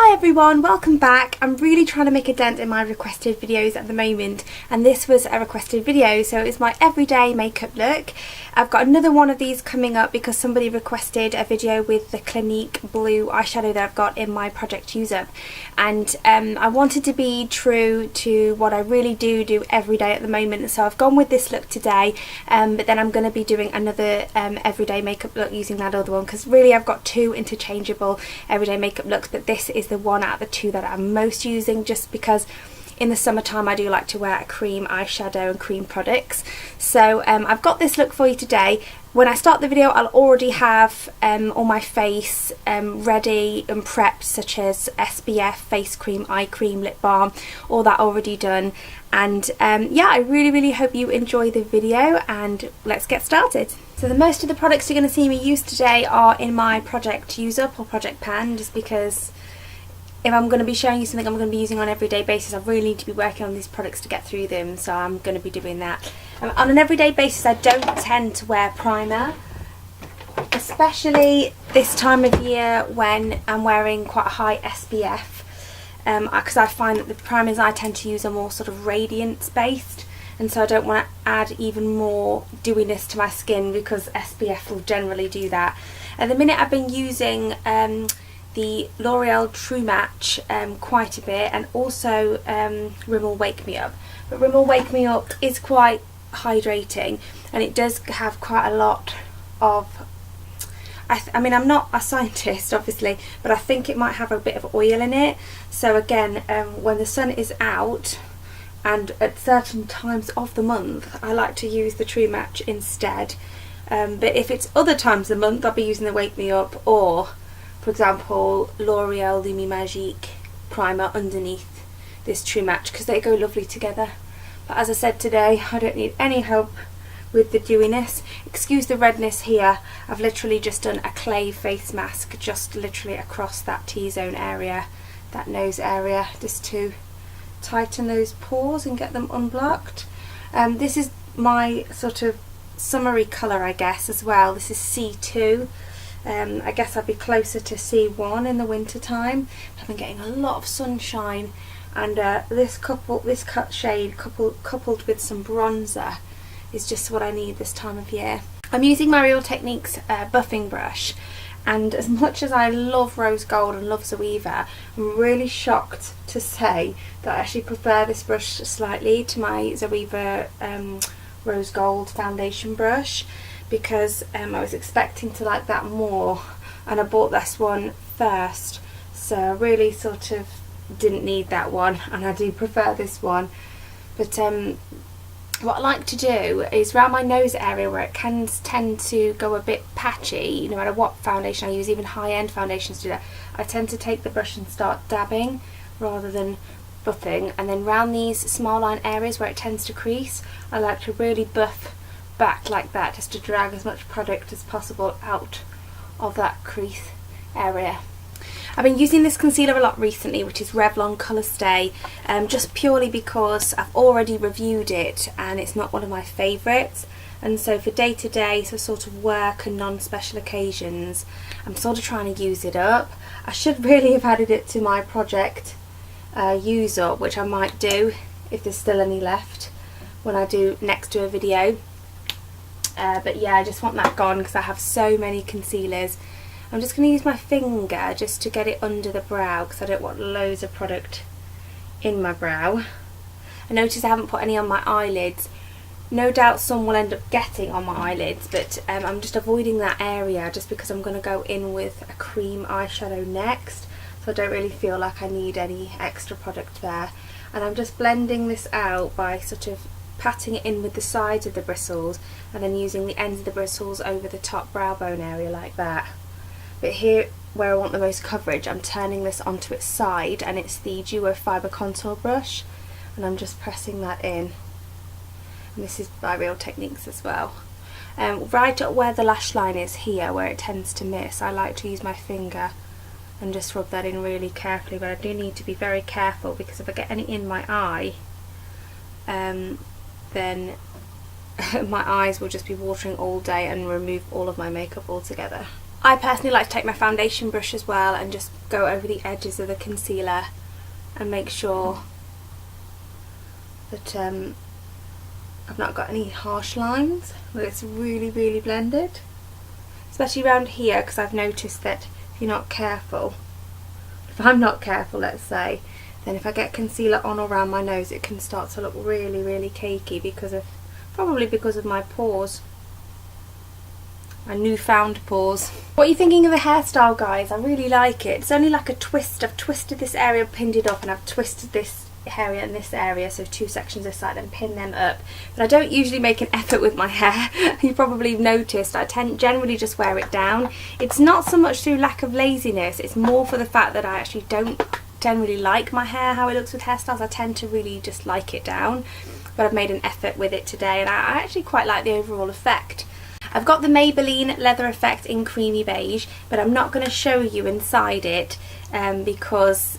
Hi everyone, welcome back. I'm really trying to make a dent in my requested videos at the moment, and this was a requested video, so it's my everyday makeup look. I've got another one of these coming up because somebody requested a video with the Clinique blue eyeshadow that I've got in my Project Use Up, and I wanted to be true to what I really do every day at the moment, so I've gone with this look today, but then I'm going to be doing another everyday makeup look using that other one, because really I've got two interchangeable everyday makeup looks, but this is the one out of the two that I'm most using, just because in the summertime I do like to wear a cream eyeshadow and cream products. So I've got this look for you today. When I start the video I'll already have all my face ready and prepped, such as SPF, face cream, eye cream, lip balm, all that already done. And yeah, I really hope you enjoy the video, and let's get started. So the most of the products you're going to see me use today are in my Project Use Up or Project Pan, just because if I'm going to be showing you something I'm going to be using on an everyday basis, I really need to be working on these products to get through them, so I'm going to be doing that. On an everyday basis I don't tend to wear primer, especially this time of year when I'm wearing quite a high SPF, because I find that the primers I tend to use are more sort of radiance based, and so I don't want to add even more dewiness to my skin, because SPF will generally do that. At the minute I've been using the L'Oreal True Match quite a bit, and also Rimmel Wake Me Up. But Rimmel Wake Me Up is quite hydrating, and it does have quite a lot of, I mean, I'm not a scientist obviously, but I think it might have a bit of oil in it. So again, when the sun is out and at certain times of the month, I like to use the True Match instead. But if it's other times of the month, I'll be using the Wake Me Up, or for example L'Oreal Lumi Magique primer underneath this True Match, because they go lovely together. But as I said today, I don't need any help with the dewiness. Excuse the redness here, I've literally just done a clay face mask just literally across that T-zone area, that nose area, just to tighten those pores and get them unblocked. This is my sort of summery colour, I guess, as well. This is C2. I guess I'd be closer to C1 in the winter time. I've been getting a lot of sunshine, and this cut shade coupled with some bronzer is just what I need this time of year. I'm using my Real Techniques buffing brush, and as much as I love rose gold and love Zoeva, I'm really shocked to say that I actually prefer this brush slightly to my Zoeva rose gold foundation brush, because I was expecting to like that more, and I bought this one first, so I really sort of didn't need that one, and I do prefer this one. But what I like to do is around my nose area, where it can tend to go a bit patchy, no matter what foundation I use, even high-end foundations do that, I tend to take the brush and start dabbing rather than buffing, and then round these small line areas where it tends to crease, I like to really buff back like that, just to drag as much product as possible out of that crease area. I've been using this concealer a lot recently, which is Revlon Colour Stay, just purely because I've already reviewed it and it's not one of my favourites, and so for day to day, so sort of work and non-special occasions, I'm sort of trying to use it up. I should really have added it to my Project Use Up, which I might do if there's still any left when I do next do a video. But yeah, I just want that gone because I have so many concealers. I'm just going to use my finger just to get it under the brow, because I don't want loads of product in my brow. I notice I haven't put any on my eyelids. No doubt some will end up getting on my eyelids, but I'm just avoiding that area just because I'm going to go in with a cream eyeshadow next, so I don't really feel like I need any extra product there. And I'm just blending this out by sort of patting it in with the sides of the bristles, and then using the ends of the bristles over the top brow bone area like that. But here where I want the most coverage, I'm turning this onto its side, and it's the Duo Fibre Contour brush, and I'm just pressing that in. And this is by Real Techniques as well. Right up where the lash line is here, where it tends to miss, I like to use my finger and just rub that in really carefully, but I do need to be very careful, because if I get any in my eye, then my eyes will just be watering all day and remove all of my makeup altogether. I personally like to take my foundation brush as well and just go over the edges of the concealer and make sure that I've not got any harsh lines, that it's really, really blended. Especially around here, because I've noticed that if you're not careful, if I'm not careful, let's say, then if I get concealer on or around my nose, it can start to look really, really cakey probably because of my pores. My newfound pores. What are you thinking of the hairstyle, guys? I really like it. It's only like a twist. I've twisted this area, pinned it up, and I've twisted this area and this area, so 2 sections this side, and pin them up. But I don't usually make an effort with my hair. You probably noticed I generally just wear it down. It's not so much through lack of laziness, it's more for the fact that I actually don't generally like my hair, how it looks with hairstyles. I tend to really just like it down, but I've made an effort with it today, and I actually quite like the overall effect. I've got the Maybelline Leather Effect in Creamy Beige, but I'm not going to show you inside it because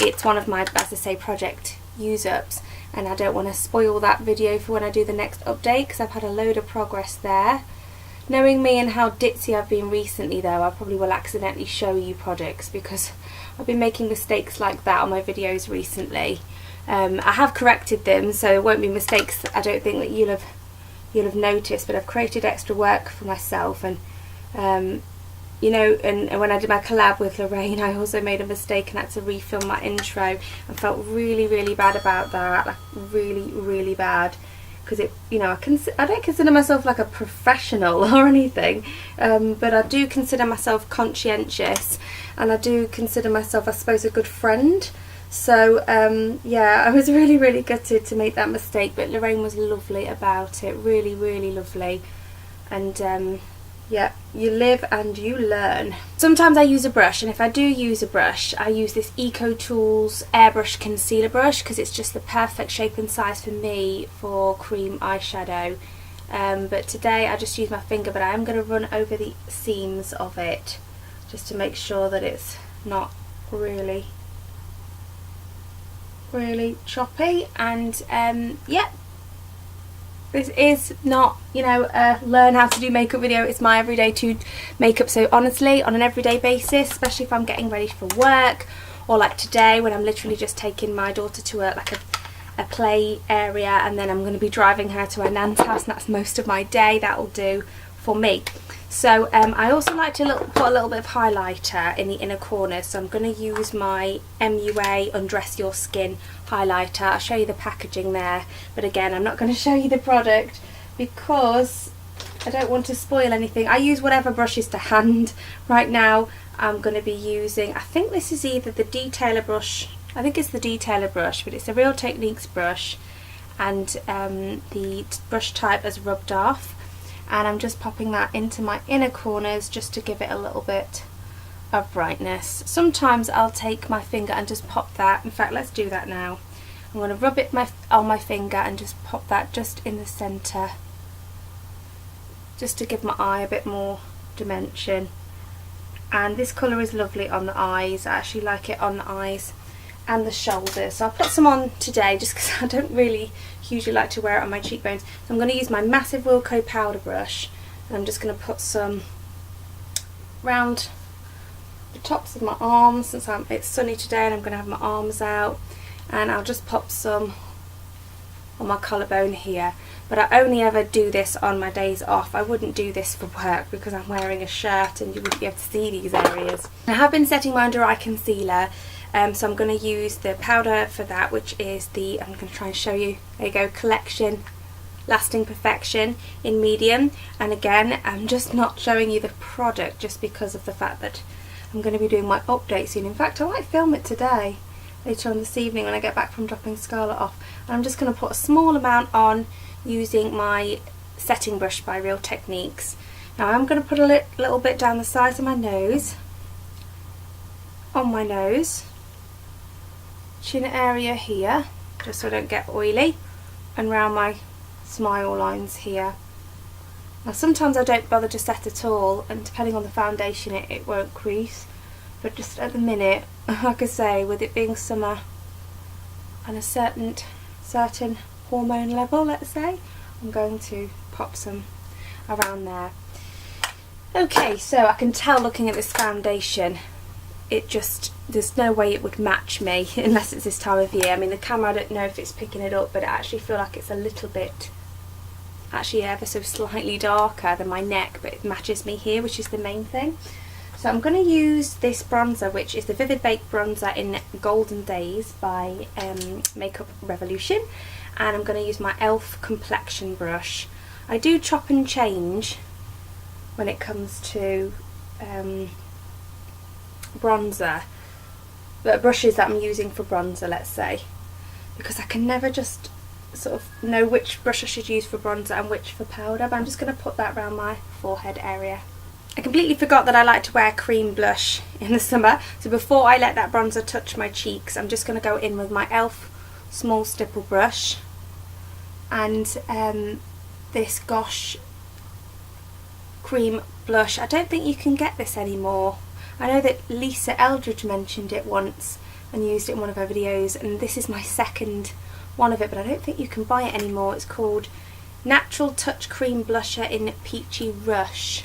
it's one of my, as I say, project use-ups, and I don't want to spoil that video for when I do the next update, because I've had a load of progress there. Knowing me and how ditzy I've been recently though, I probably will accidentally show you products because I've been making mistakes like that on my videos recently. I have corrected them, so it won't be mistakes I don't think that you'll have noticed, but I've created extra work for myself, and you know, and when I did my collab with Lorraine, I also made a mistake and had to refilm my intro, and felt really, really bad about that, like really, really bad, because it, you know, I don't consider myself like a professional or anything, but I do consider myself conscientious, and I do consider myself, I suppose, a good friend. So yeah, I was really, really gutted to make that mistake, but Lorraine was lovely about it, really, really lovely. And yeah, you live and you learn. Sometimes I use a brush, and if I do use a brush, I use this Eco Tools Airbrush Concealer Brush, because it's just the perfect shape and size for me for cream eyeshadow. But today I just use my finger, but I am going to run over the seams of it just to make sure that it's not really choppy. And yeah, this is not, you know, a learn how to do makeup video, it's my everyday makeup. So honestly, on an everyday basis, especially if I'm getting ready for work, or like today when I'm literally just taking my daughter to a play area, and then I'm going to be driving her to her nan's house, and that's most of my day, that'll do for me. So I also like to put a little bit of highlighter in the inner corner, so I'm going to use my MUA Undress Your Skin highlighter. I'll show you the packaging there, but again, I'm not going to show you the product because I don't want to spoil anything. I use whatever brush is to hand. Right now I'm going to be using, I think this is either the Detailer brush, I think it's the Detailer brush, but it's a Real Techniques brush, and the brush type has rubbed off. And I'm just popping that into my inner corners just to give it a little bit of brightness. Sometimes I'll take my finger and just pop that. In fact, let's do that now. I'm going to rub it on my finger and just pop that just in the centre, just to give my eye a bit more dimension. And this colour is lovely on the eyes. I actually like it on the eyes and the shoulders. So I'll put some on today just because I don't really usually like to wear it on my cheekbones. So I'm going to use my massive Wilko powder brush, and I'm just going to put some round the tops of my arms, since it's sunny today and I'm going to have my arms out, and I'll just pop some on my collarbone here. But I only ever do this on my days off. I wouldn't do this for work because I'm wearing a shirt and you wouldn't be able to see these areas. I have been setting my under eye concealer, so I'm going to use the powder for that, which is the, I'm going to try and show you, there you go, Collection Lasting Perfection in medium. And again, I'm just not showing you the product just because of the fact that I'm going to be doing my update soon. In fact, I might film it today, later on this evening when I get back from dropping Scarlett off. And I'm just going to put a small amount on using my setting brush by Real Techniques. Now I'm going to put a little bit down the sides of my nose, on my nose, chin area here, just so I don't get oily, and round my smile lines here. Now sometimes I don't bother to set at all, and depending on the foundation it won't crease, but just at the minute, like I say, with it being summer and a certain hormone level, let's say, I'm going to pop some around there. Okay, so I can tell looking at this foundation, there's no way it would match me unless it's this time of year. I mean, the camera, I don't know if it's picking it up, but I actually feel like it's a little bit, actually ever so slightly darker than my neck, but it matches me here, which is the main thing. So I'm going to use this bronzer, which is the Vivid Bake Bronzer in Golden Days by Makeup Revolution, and I'm going to use my e.l.f. complexion brush. I do chop and change when it comes to bronzer, but brushes that I'm using for bronzer, let's say, because I can never just sort of know which brush I should use for bronzer and which for powder, but I'm just going to put that around my forehead area. I completely forgot that I like to wear cream blush in the summer, so before I let that bronzer touch my cheeks, I'm just going to go in with my e.l.f. small stipple brush and this Gosh cream blush. I don't think you can get this anymore. I know that Lisa Eldridge mentioned it once and used it in one of her videos, and this is my second one of it, but I don't think you can buy it anymore. It's called Natural Touch Cream Blusher in Peachy Rush,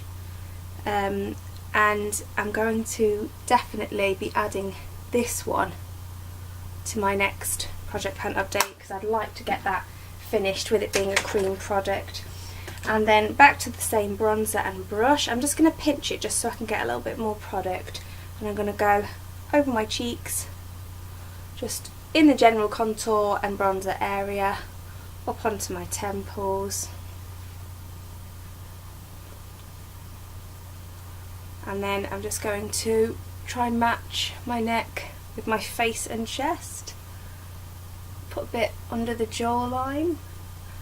and I'm going to definitely be adding this one to my next project hunt update, because I'd like to get that finished with it being a cream product. And then back to the same bronzer and brush. I'm just going to pinch it just so I can get a little bit more product, and I'm going to go over my cheeks, just in the general contour and bronzer area, up onto my temples, and then I'm just going to try and match my neck with my face and chest, put a bit under the jawline.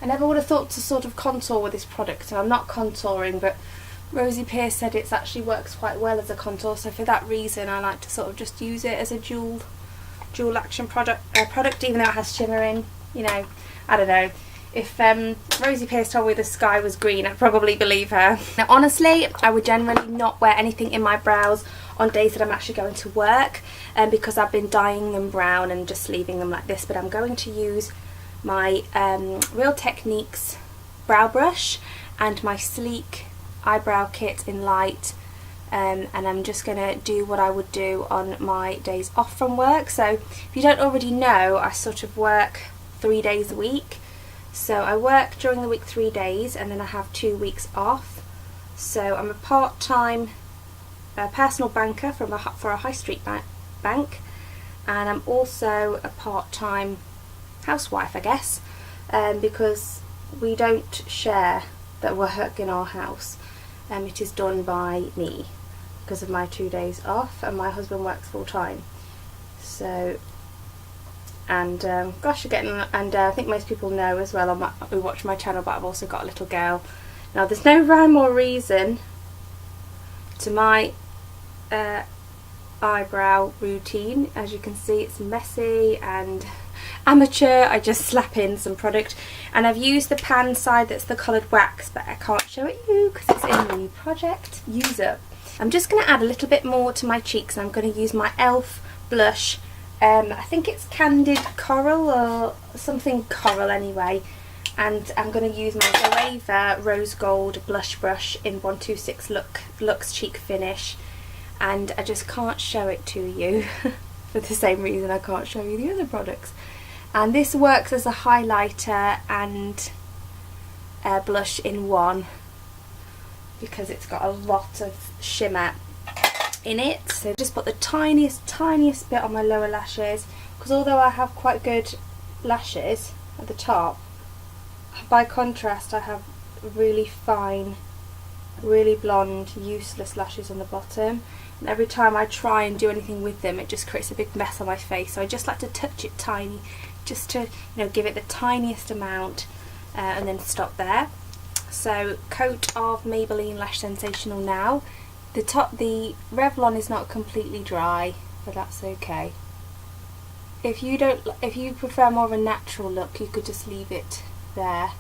I never would have thought to sort of contour with this product, and I'm not contouring, but Rosie Pearce said it actually works quite well as a contour, so for that reason I like to sort of just use it as a dual action product, even though it has shimmer in. You know, I don't know. If Rosie Pearce told me the sky was green, I'd probably believe her. Now honestly, I would generally not wear anything in my brows on days that I'm actually going to work, because I've been dyeing them brown and just leaving them like this, but I'm going to use my Real Techniques brow brush and my Sleek eyebrow kit in light, and I'm just going to do what I would do on my days off from work. So if you don't already know, I sort of work 3 days a week. So I work during the week 3 days, and then I have 2 weeks off. So I'm a part-time personal banker for a high street bank, and I'm also a part-time housewife, I guess, because we don't share that work in our house. It is done by me because of my 2 days off, and my husband works full time. So, and gosh, again, and I think most people know as well who watch my channel, but I've also got a little girl. Now there's no rhyme or reason to my eyebrow routine. As you can see, it's messy and amateur. I just slap in some product, and I've used the pan side that's the coloured wax, but I can't show it you because it's in the project use up. I'm just going to add a little bit more to my cheeks, and I'm going to use my e.l.f. blush. I think it's Candid Coral or something coral anyway, and I'm going to use my Zoeva Rose Gold blush brush in 126 Luxe Cheek Finish, and I just can't show it to you for the same reason I can't show you the other products. And this works as a highlighter and blush in one, because it's got a lot of shimmer in it. So just put the tiniest bit on my lower lashes, because although I have quite good lashes at the top, by contrast I have really fine, really blonde, useless lashes on the bottom, and every time I try and do anything with them, it just creates a big mess on my face. So I just like to touch it tiny, just to, you know, give it the tiniest amount, and then stop there. So coat of Maybelline Lash Sensational now. The Revlon is not completely dry, but that's okay. If you prefer more of a natural look, you could just leave it there.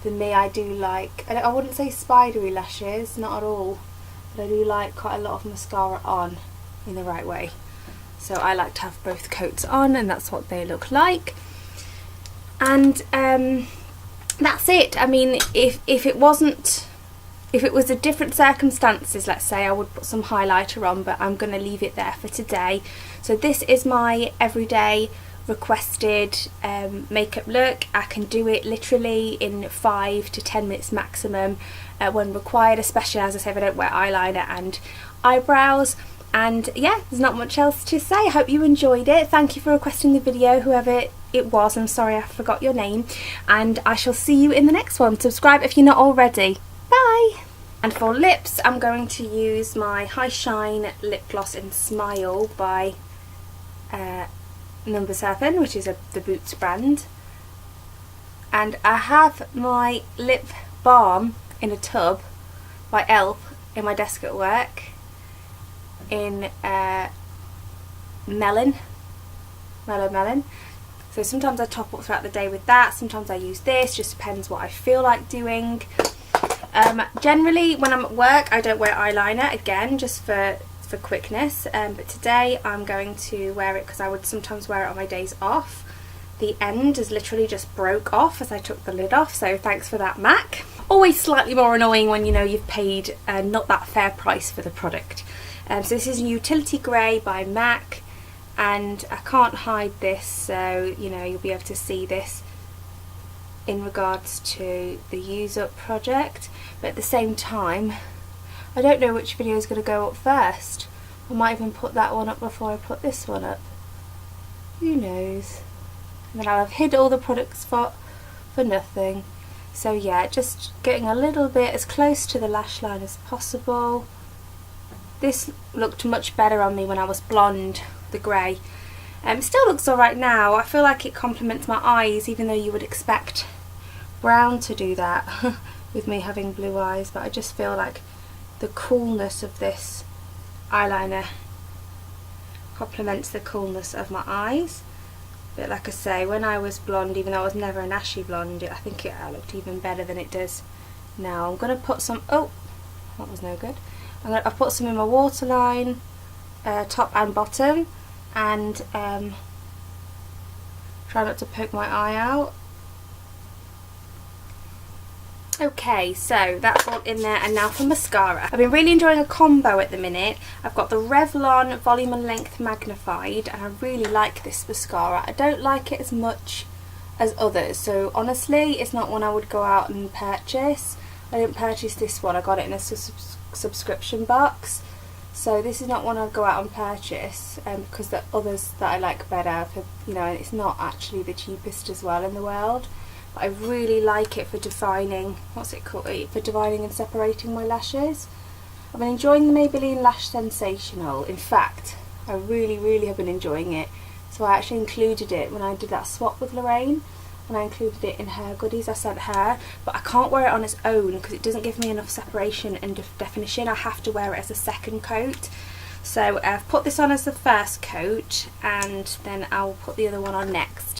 For me, I do like, I wouldn't say spidery lashes, not at all, but I do like quite a lot of mascara on in the right way. So I like to have both coats on, and that's what they look like. And that's it. I mean, if it wasn't If it was a different circumstances, let's say, I would put some highlighter on, but I'm going to leave it there for today. So this is my everyday requested makeup look. I can do it literally in 5 to 10 minutes maximum when required, especially, as I say, if I don't wear eyeliner and eyebrows. And yeah, there's not much else to say. I hope you enjoyed it. Thank you for requesting the video, whoever it was. I'm sorry I forgot your name, and I shall see you in the next one. Subscribe if you're not already. Bye! And for lips, I'm going to use my High Shine lip gloss in Smile by No. 7, which is the Boots brand. And I have my lip balm in a tub by e.l.f. in my desk at work in Mellow Melon. So sometimes I top up throughout the day with that, sometimes I use this, just depends what I feel like doing. Generally when I'm at work I don't wear eyeliner, again just for quickness, but today I'm going to wear it because I would sometimes wear it on my days off. The end is literally just broke off as I took the lid off, so thanks for that, MAC. Always slightly more annoying when you know you've paid not that fair price for the product. So this is Utility Grey by MAC, and I can't hide this, so you know you'll be able to see this in regards to the use up project, but at the same time I don't know which video is going to go up first. I might even put that one up before I put this one up, who knows. And then I'll have hid all the products for nothing. So yeah, just getting a little bit as close to the lash line as possible. This looked much better on me when I was blonde, the grey. It still looks alright now. I feel like it complements my eyes, even though you would expect brown to do that with me having blue eyes, but I just feel like the coolness of this eyeliner complements the coolness of my eyes. But like I say, when I was blonde, even though I was never an ashy blonde, I think it looked even better than it does now. I'm going to put some, oh, that was no good. I've put some in my waterline, top and bottom, and try not to poke my eye out. Okay, so that's all in there, and now for mascara. I've been really enjoying a combo at the minute. I've got the Revlon Volume and Length Magnified, and I really like this mascara. I don't like it as much as others, so honestly it's not one I would go out and purchase. I didn't purchase this one, I got it in a subscription box, so this is not one I'd go out and purchase, because the others that I like better, for, you know, it's not actually the cheapest as well in the world. But I really like it for defining, what's it called, for defining and separating my lashes. I've been enjoying the Maybelline Lash Sensational. In fact, I really have been enjoying it. So I actually included it when I did that swap with Lorraine, and I included it in her goodies I sent her, but I can't wear it on its own because it doesn't give me enough separation and definition. I have to wear it as a second coat. So I've put this on as the first coat, and then I'll put the other one on next.